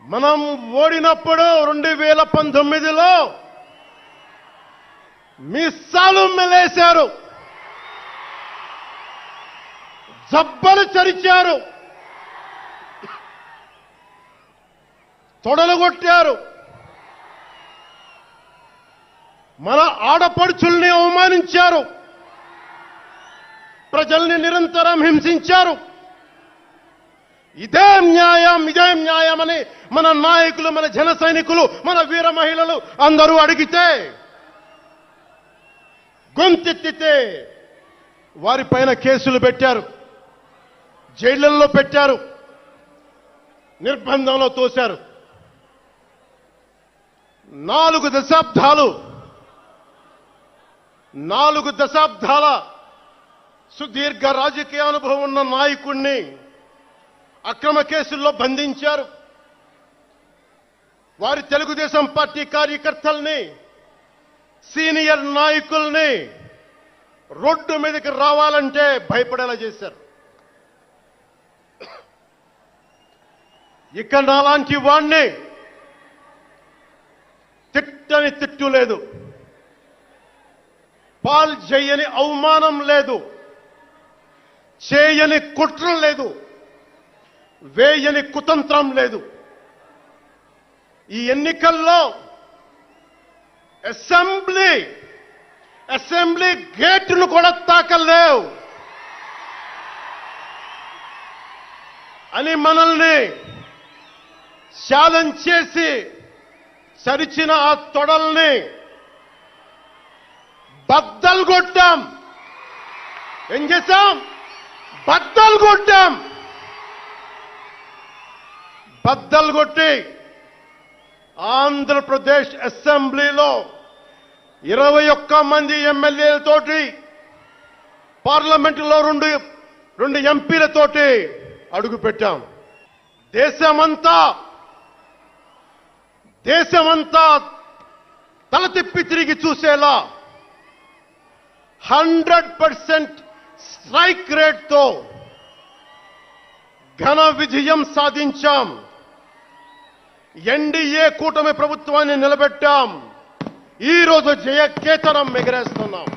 మనం ఓడినప్పుడు 2019లో మిస్సాలు మెలేశారు, జబ్బలు చరిచారు, తొడలు కొట్టారు, మన ఆడపడుచుల్ని అవమానించారు, ప్రజల్ని నిరంతరం హింసించారు. ఇదే న్యాయమని మన నాయకులు, మన జన సైనికులు, మన వీర మహిళలు అందరూ అడిగితే, గొంతెత్తితే వారిపైన కేసులు పెట్టారు, జైళ్లలో పెట్టారు, నిర్బంధంలో తోశారు. 4 దశాబ్దాల సుదీర్ఘ రాజకీయ అనుభవం ఉన్న నాయకుణ్ణి అక్రమ కేసుల్లో బంధించారు. వారి తెలుగుదేశం పార్టీ కార్యకర్తల్ని, సీనియర్ నాయకుల్ని రోడ్డు మీదకి రావాలంటే భయపడేలా చేశారు. ఇక నాలాంటి వాణ్ణి తిట్టని తిట్టు లేదు, పాల్ చేయని అవమానం లేదు, చేయని కుట్ర లేదు, వేయని కుతంత్రం లేదు. ఈ ఎన్నికల్లో అసెంబ్లీ గేటును కూడా తాకలేవు అని మనల్ని ఛాలెంజ్ చేసి చరిచిన ఆ తొడల్ని బద్దలు కొట్టాం. ఏం చేశాం? బద్దలు కొట్టాం. బద్దలు కొట్టి ఆంధ్రప్రదేశ్ అసెంబ్లీలో 21 మంది ఎమ్మెల్యేలతోటి, పార్లమెంటులో 2 ఎంపీలతోటి అడుగుపెట్టాం. దేశమంతా తల తిప్పి తిరిగి చూసేలా 100% స్ట్రైక్ రేట్తో ఘన విజయం సాధించాం. ఎన్డీఏ కూటమి ప్రభుత్వాన్ని నిలబెట్టాం. ఈ రోజు జయకేతనం ఎగరేస్తున్నాం.